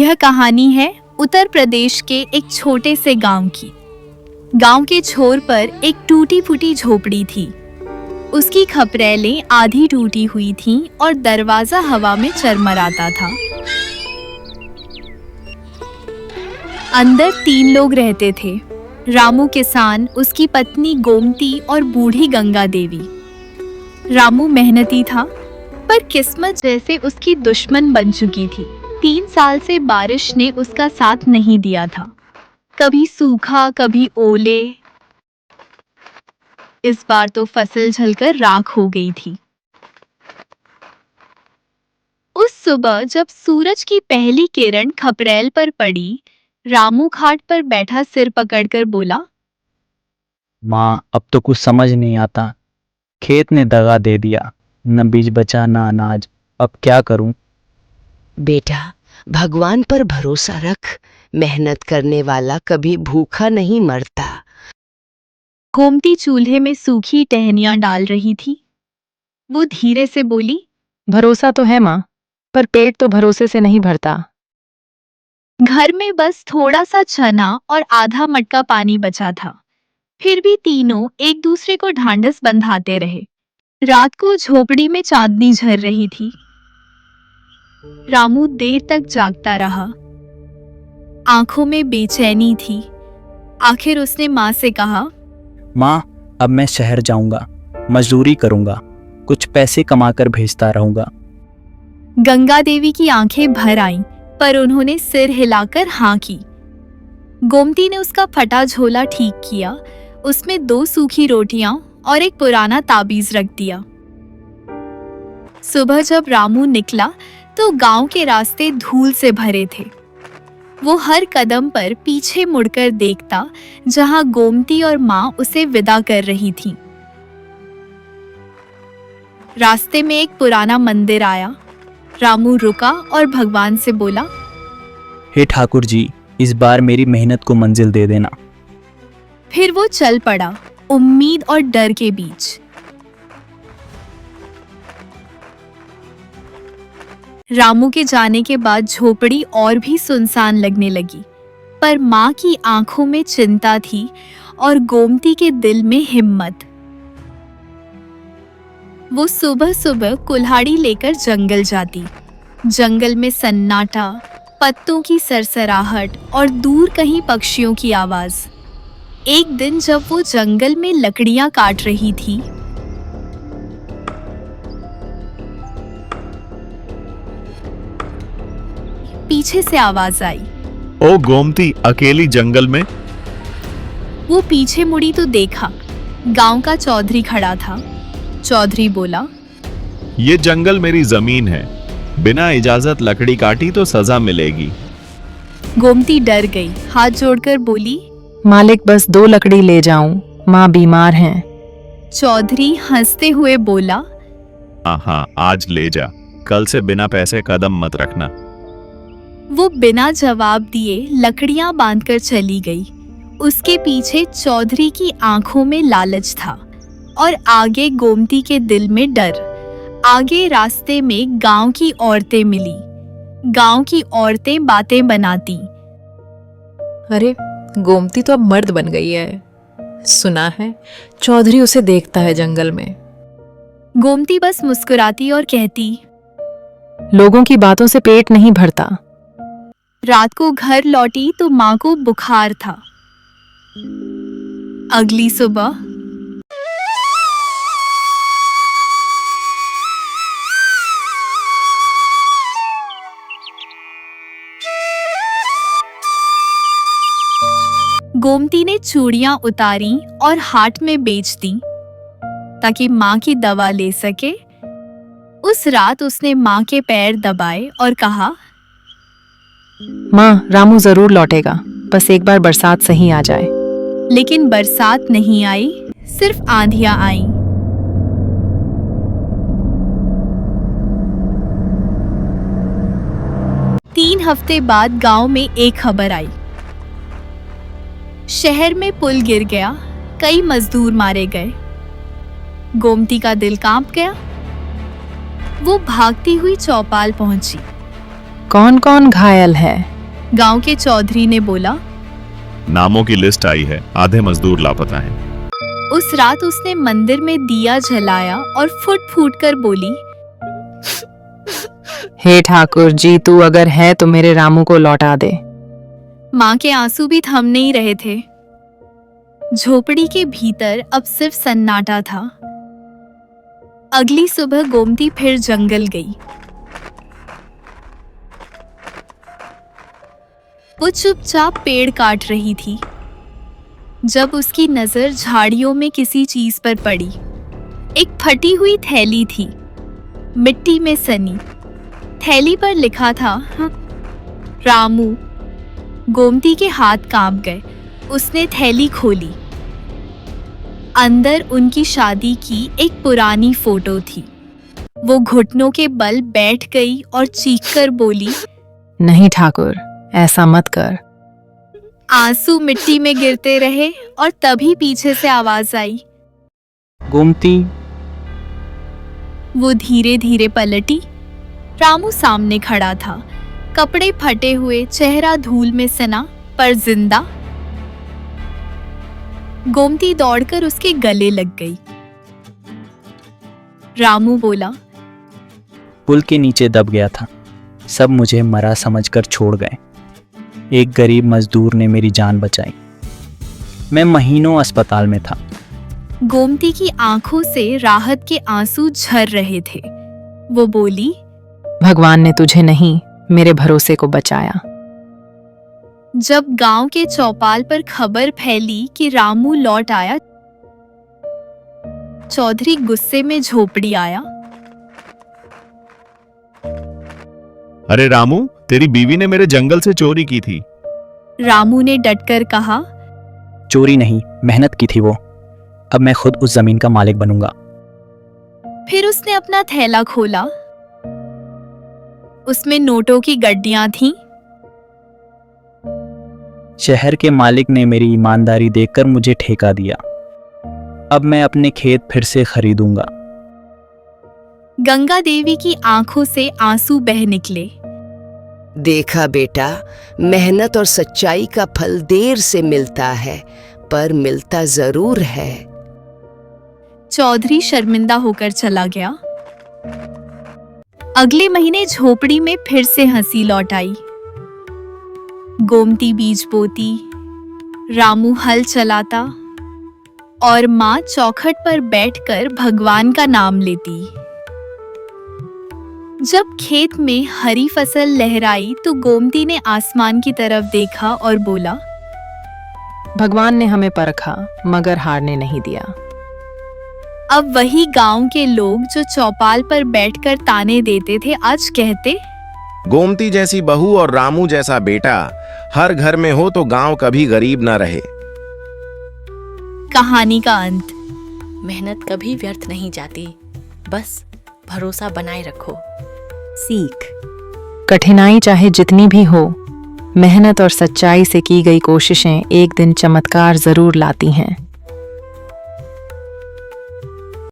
यह कहानी है उत्तर प्रदेश के एक छोटे से गांव की। गांव के छोर पर एक टूटी फूटी झोपड़ी थी। उसकी खपरेलें आधी टूटी हुई थीं और दरवाजा हवा में चरमराता था। अंदर 3 लोग रहते थे, रामू किसान, उसकी पत्नी गोमती और बूढ़ी गंगा देवी। रामू मेहनती था, पर किस्मत जैसे उसकी दुश्मन बन चुकी थी। 3 साल से बारिश ने उसका साथ नहीं दिया था। कभी सूखा, कभी ओले। इस बार तो फसल जलकर राख हो गई थी। उस सुबह जब सूरज की पहली किरण खपरेल पर पड़ी, रामू खाट पर बैठा सिर पकड़कर बोला, माँ, अब तो कुछ समझ नहीं आता। खेत ने दगा दे दिया, न बीज बचा न अनाज। अब क्या करूं? बेटा, भगवान पर भरोसा रख। मेहनत करने वाला कभी भूखा नहीं मरता। गोमती चूल्हे में सूखी टहनियां डाल रही थी। वो धीरे से बोली, भरोसा तो है माँ, पर पेट तो भरोसे से नहीं भरता। घर में बस थोड़ा सा चना और आधा मटका पानी बचा था। फिर भी तीनों एक दूसरे को ढांढस बंधाते रहे। रात को झोपड़ी में चांदनी झर रही थी। रामू देर तक जागता रहा। आंखों में बेचैनी थी। आखिर उसने माँ से कहा, माँ, अब मैं शहर जाऊंगा, मजदूरी करूंगा, कुछ पैसे कमाकर भेजता रहूंगा। गंगा देवी की आंखें भर आईं, पर उन्होंने सिर हिलाकर हाँ की। गोमती ने उसका फटा झोला ठीक किया, उसमें 2 सूखी रोटियां और एक पुराना ताबीज रख दिया। सुबह जब रामू निकला तो गांव के रास्ते धूल से भरे थे। वो हर कदम पर पीछे मुड़कर देखता, जहां गोमती और माँ उसे विदा कर रही थीं। रास्ते में एक पुराना मंदिर आया। रामू रुका और भगवान से बोला, हे ठाकुर जी, इस बार मेरी मेहनत को मंजिल दे देना। फिर वो चल पड़ा, उम्मीद और डर के बीच। रामू के जाने के बाद झोपड़ी और भी सुनसान लगने लगी, पर माँ की आंखों में चिंता थी और गोमती के दिल में हिम्मत। वो सुबह सुबह कुल्हाड़ी लेकर जंगल जाती। जंगल में सन्नाटा, पत्तों की सरसराहट और दूर कहीं पक्षियों की आवाज। एक दिन जब वो जंगल में लकड़ियां काट रही थी, पीछे से आवाज आई। ओ गोमती, अकेली जंगल में? वो पीछे मुड़ी तो देखा, गांव का चौधरी खड़ा था। चौधरी बोला, ये जंगल मेरी जमीन है, बिना इजाजत लकड़ी काटी तो सजा मिलेगी। गोमती डर गई, हाथ जोड़कर बोली, मालिक, बस 2 लकड़ी ले जाऊं, माँ बीमार हैं। चौधरी हंसते हुए बोला, हाँ, आज ले जा, कल से बिना पैसे कदम मत रखना। वो बिना जवाब दिए लकड़ियां बांधकर चली गई। उसके पीछे चौधरी की आंखों में लालच था और आगे गोमती के दिल में डर। आगे रास्ते में गांव की औरतें मिली। गांव की औरतें बातें बनाती, अरे, गोमती तो अब मर्द बन गई है। सुना है चौधरी उसे देखता है जंगल में। गोमती बस मुस्कुराती और कहती, लोगों की बातों से पेट नहीं भरता। रात को घर लौटी तो माँ को बुखार था। अगली सुबह गोमती ने चूड़ियां उतारी और हाट में बेच दी ताकि माँ की दवा ले सके। उस रात उसने माँ के पैर दबाए और कहा, माँ, रामू जरूर लौटेगा, बस एक बार बरसात सही आ जाए। लेकिन बरसात नहीं आई, सिर्फ आंधियां आईं। तीन हफ्ते बाद गांव में एक खबर आई। शहर में पुल गिर गया, कई मजदूर मारे गए। गोमती का दिल कांप गया। वो भागती हुई चौपाल पहुंची। कौन कौन घायल है? गांव के चौधरी ने बोला। नामों की लिस्ट आई है, आधे मजदूर लापता हैं। उस रात उसने मंदिर में दिया जलाया और फुट फूट कर बोली, हे ठाकुर जी, तू अगर है तो मेरे रामू को लौटा दे। माँ के आंसू भी थम नहीं रहे थे। झोपड़ी के भीतर अब सिर्फ सन्नाटा था। अगली सुबह गोमती फिर जंगल गई। वो चुपचाप पेड़ काट रही थी जब उसकी नजर झाड़ियों में किसी चीज पर पड़ी। एक फटी हुई थैली थी, मिट्टी में सनी। थैली पर लिखा था रामू। गोमती के हाथ कांप गए। उसने थैली खोली। अंदर उनकी शादी की एक पुरानी फोटो थी। वो घुटनों के बल बैठ गई और चीखकर बोली, नहीं ठाकुर, ऐसा मत कर। आंसू मिट्टी में गिरते रहे और तभी पीछे से आवाज आई। गोमती। वो धीरे धीरे पलटी। रामू सामने खड़ा था, कपड़े फटे हुए, चेहरा धूल में सना पर जिंदा। गोमती दौड़कर उसके गले लग गई। रामू बोला, पुल के नीचे दब गया था। सब मुझे मरा समझकर छोड़ गए। एक गरीब मजदूर ने मेरी जान बचाई। मैं महीनों अस्पताल में था। गोमती की आंखों से राहत के आंसू झर रहे थे। वो बोली, भगवान ने तुझे नहीं, मेरे भरोसे को बचाया। जब गांव के चौपाल पर खबर फैली कि रामू लौट आया, चौधरी गुस्से में झोपड़ी आया। अरे रामू, तेरी बीवी ने मेरे जंगल से चोरी की थी। रामू ने डटकर कहा, चोरी नहीं, मेहनत की थी वो। अब मैं खुद उस जमीन का मालिक बनूंगा। फिर उसने अपना थैला खोला। उसमें नोटों की गड्डियां थीं। शहर के मालिक ने मेरी ईमानदारी देखकर मुझे ठेका दिया। अब मैं अपने खेत फिर से खरीदूंगा। गंगा देवी की आंखों से आंसू बह निकले। देखा बेटा, मेहनत और सच्चाई का फल देर से मिलता है, पर मिलता जरूर है। चौधरी शर्मिंदा होकर चला गया। अगले महीने झोपड़ी में फिर से हंसी लौट आई। गोमती बीज बोती, रामू हल चलाता और माँ चौखट पर बैठकर भगवान का नाम लेती। जब खेत में हरी फसल लहराई तो गोमती ने आसमान की तरफ देखा और बोला, भगवान ने हमें परखा मगर हारने नहीं दिया। अब वही गांव के लोग जो चौपाल पर बैठकर ताने देते थे, आज कहते, गोमती जैसी बहू और रामू जैसा बेटा हर घर में हो तो गांव कभी गरीब ना रहे। कहानी का अंत। मेहनत कभी व्यर्थ नहीं जाती, बस भरोसा बनाए रखो। सीख, कठिनाई चाहे जितनी भी हो, मेहनत और सच्चाई से की गई कोशिशें एक दिन चमत्कार जरूर लाती हैं।